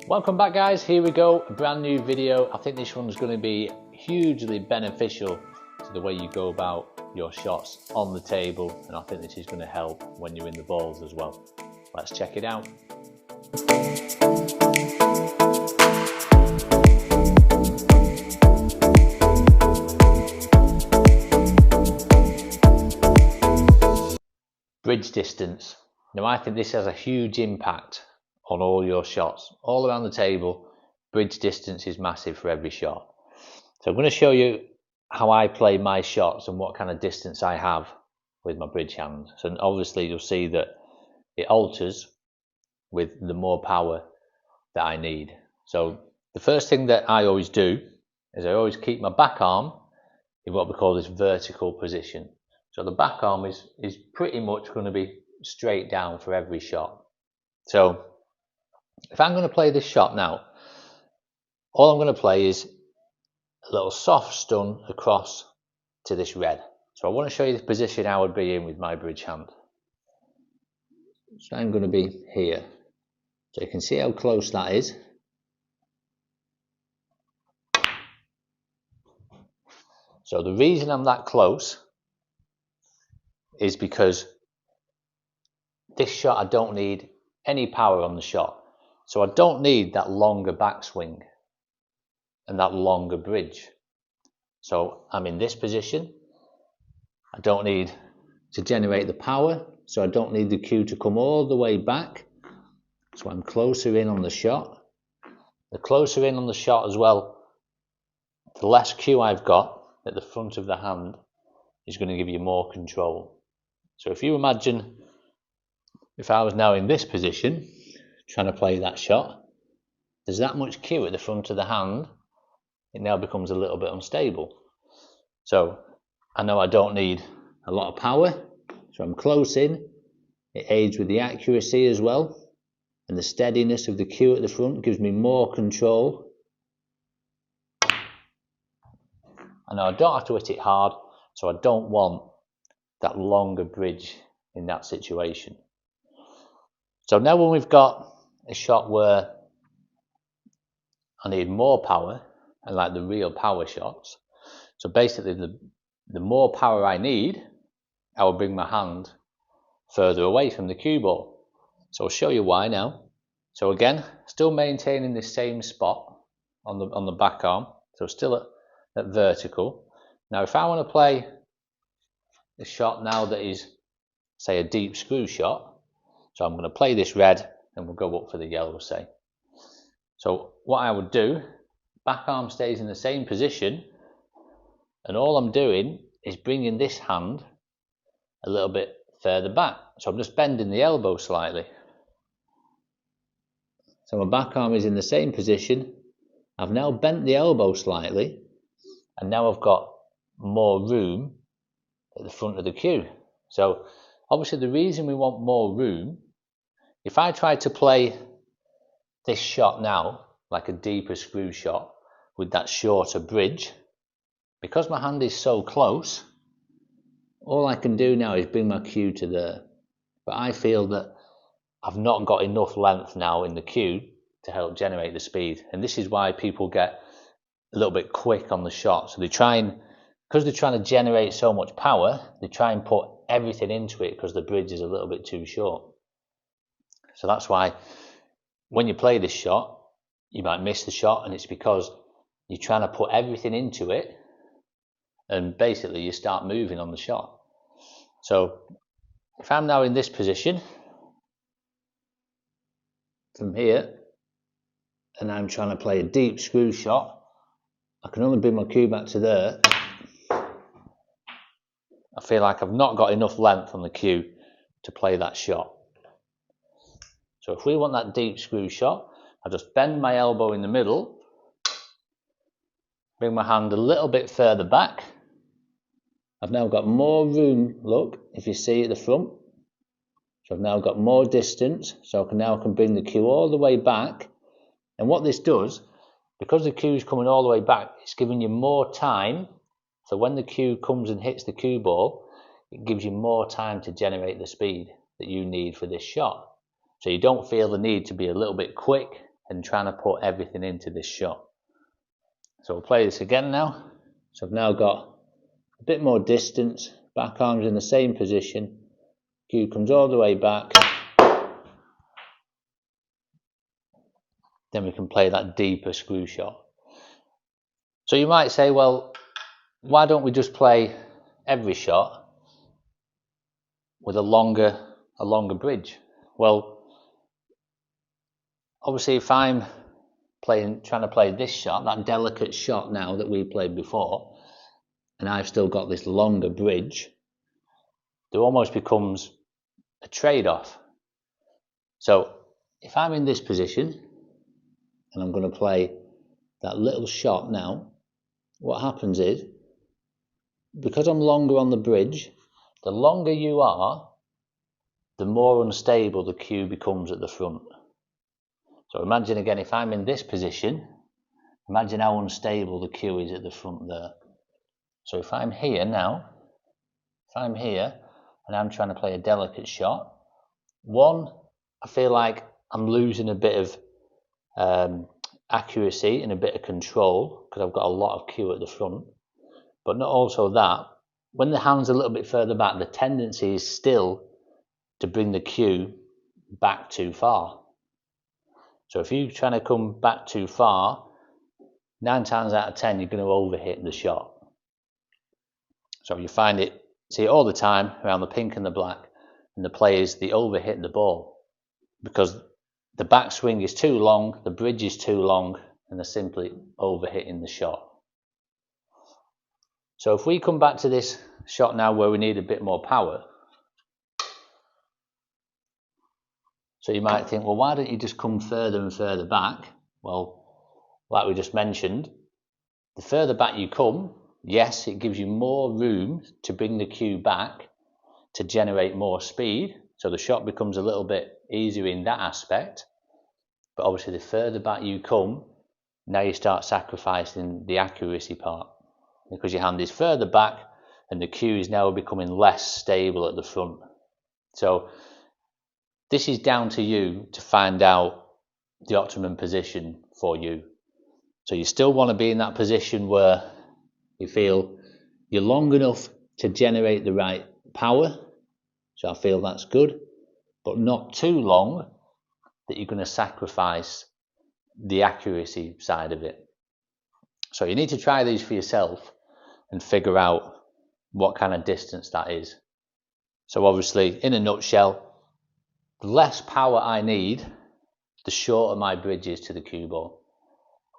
Welcome back guys, here we go, a brand new video. I think this one's going to be hugely beneficial to the way you go about your shots on the table, and I think this is going to help when you're in the balls as well. Let's check it out. Bridge distance. Now I think this has a huge impact on all your shots. All around the table, bridge distance is massive for every shot. So I'm going to show you how I play my shots and what kind of distance I have with my bridge hand. So obviously you'll see that it alters with the more power that I need. So the first thing that I always do is I always keep my back arm in what we call this vertical position. So the back arm is pretty much going to be straight down for every shot. So if I'm going to play this shot now, all I'm going to play is a little soft stun across to this red. So I want to show you the position I would be in with my bridge hand. So I'm going to be here. So you can see how close that is. So the reason I'm that close is because this shot I don't need any power on the shot. So I don't need that longer backswing and that longer bridge. So I'm in this position. I don't need to generate the power, so I don't need the cue to come all the way back. So I'm closer in on the shot. The closer in on the shot as well, the less cue I've got at the front of the hand is going to give you more control. So if you imagine if I was now in this position trying to play that shot, there's that much cue at the front of the hand, it now becomes a little bit unstable. So I know I don't need a lot of power, so I'm close in. It aids with the accuracy as well, and the steadiness of the cue at the front gives me more control. I know I don't have to hit it hard, so I don't want that longer bridge in that situation. So now when we've got a shot where I need more power, and like the real power shots, so basically the more power I need, I will bring my hand further away from the cue ball. So I'll show you why now. So again, still maintaining the same spot on the back arm, so still at vertical. Now if I want to play a shot now that is, say, a deep screw shot, so I'm going to play this red and we'll go up for the yellow, say. So what I would do, back arm stays in the same position, and all I'm doing is bringing this hand a little bit further back. So I'm just bending the elbow slightly. So my back arm is in the same position. I've now bent the elbow slightly, and now I've got more room at the front of the cue. So obviously the reason we want more room, if I try to play this shot now like a deeper screw shot with that shorter bridge, because my hand is so close, all I can do now is bring my cue to there. But I feel that I've not got enough length now in the cue to help generate the speed, and this is why people get a little bit quick on the shot. So they try and, because they're trying to generate so much power, they try and put everything into it because the bridge is a little bit too short. So that's why when you play this shot, you might miss the shot, and it's because you're trying to put everything into it, and basically you start moving on the shot. So if I'm now in this position from here, and I'm trying to play a deep screw shot, I can only bring my cue back to there. I feel like I've not got enough length on the cue to play that shot. So if we want that deep screw shot, I just bend my elbow in the middle, bring my hand a little bit further back. I've now got more room, look, if you see at the front. So I've now got more distance, so I can bring the cue all the way back. And what this does, because the cue is coming all the way back, it's giving you more time. So when the cue comes and hits the cue ball, it gives you more time to generate the speed that you need for this shot. So you don't feel the need to be a little bit quick and trying to put everything into this shot. So we'll play this again now. So I've now got a bit more distance, back arm's in the same position, cue comes all the way back, then we can play that deeper screw shot. So you might say, well, why don't we just play every shot with a longer bridge? Well, obviously if I'm trying to play this shot, that delicate shot now that we played before, and I've still got this longer bridge, there almost becomes a trade-off. So if I'm in this position and I'm going to play that little shot now, what happens is, because I'm longer on the bridge, the longer you are, the more unstable the cue becomes at the front. So imagine again, if I'm in this position, imagine how unstable the cue is at the front there. So if I'm here now, if I'm here and I'm trying to play a delicate shot, one, I feel like I'm losing a bit of accuracy and a bit of control because I've got a lot of cue at the front. But not also that, when the hand's a little bit further back, the tendency is still to bring the cue back too far. So if you're trying to come back too far, 9 times out of 10 you're going to overhit the shot. So you see it all the time around the pink and the black, and the players, they overhit the ball because the backswing is too long, the bridge is too long, and they're simply overhitting the shot. So if we come back to this shot now where we need a bit more power, so you might think, well, why don't you just come further and further back? Well, like we just mentioned, the further back you come, yes, it gives you more room to bring the cue back to generate more speed. So the shot becomes a little bit easier in that aspect. But obviously the further back you come, now you start sacrificing the accuracy part because your hand is further back and the cue is now becoming less stable at the front. So this is down to you to find out the optimum position for you. So you still want to be in that position where you feel you're long enough to generate the right power. So I feel that's good, but not too long that you're going to sacrifice the accuracy side of it. So you need to try these for yourself and figure out what kind of distance that is. So obviously, in a nutshell, the less power I need, the shorter my bridge is to the cue ball.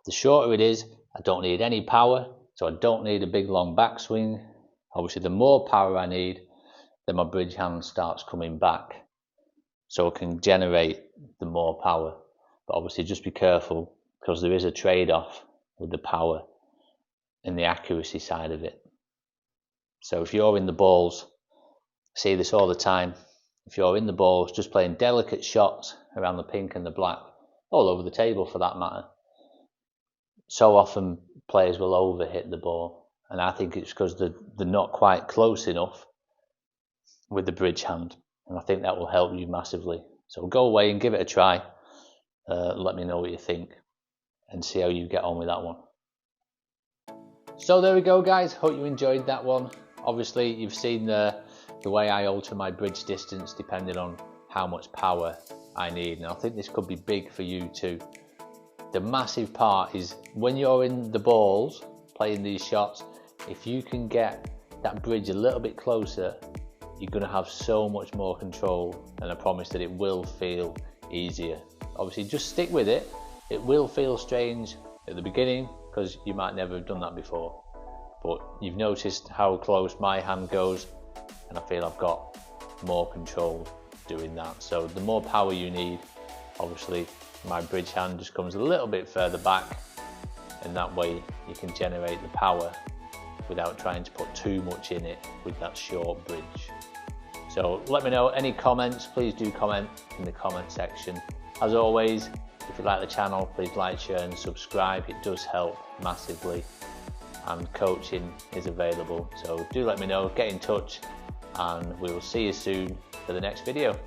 The shorter it is, I don't need any power, so I don't need a big long backswing. Obviously, the more power I need, then my bridge hand starts coming back, so I can generate the more power. But obviously, just be careful because there is a trade-off with the power and the accuracy side of it. So if you're in the balls, I see this all the time. If you're in the balls, just playing delicate shots around the pink and the black, all over the table for that matter, so often players will overhit the ball, and I think it's because they're not quite close enough with the bridge hand, and I think that will help you massively. So go away and give it a try. Let me know what you think and see how you get on with that one. So there we go, guys. Hope you enjoyed that one. Obviously you've seen the way I alter my bridge distance depending on how much power I need, and I think this could be big for you too. The massive part is when you're in the balls playing these shots, if you can get that bridge a little bit closer, you're going to have so much more control, and I promise that it will feel easier. Obviously just stick with it. It will feel strange at the beginning because you might never have done that before, but you've noticed how close my hand goes, and I feel I've got more control doing that. So the more power you need, obviously my bridge hand just comes a little bit further back, and that way you can generate the power without trying to put too much in it with that short bridge. So let me know any comments. Please do comment in the comment section. As always, if you like the channel, please like, share and subscribe. It does help massively, and coaching is available. So do let me know, get in touch, and we will see you soon for the next video.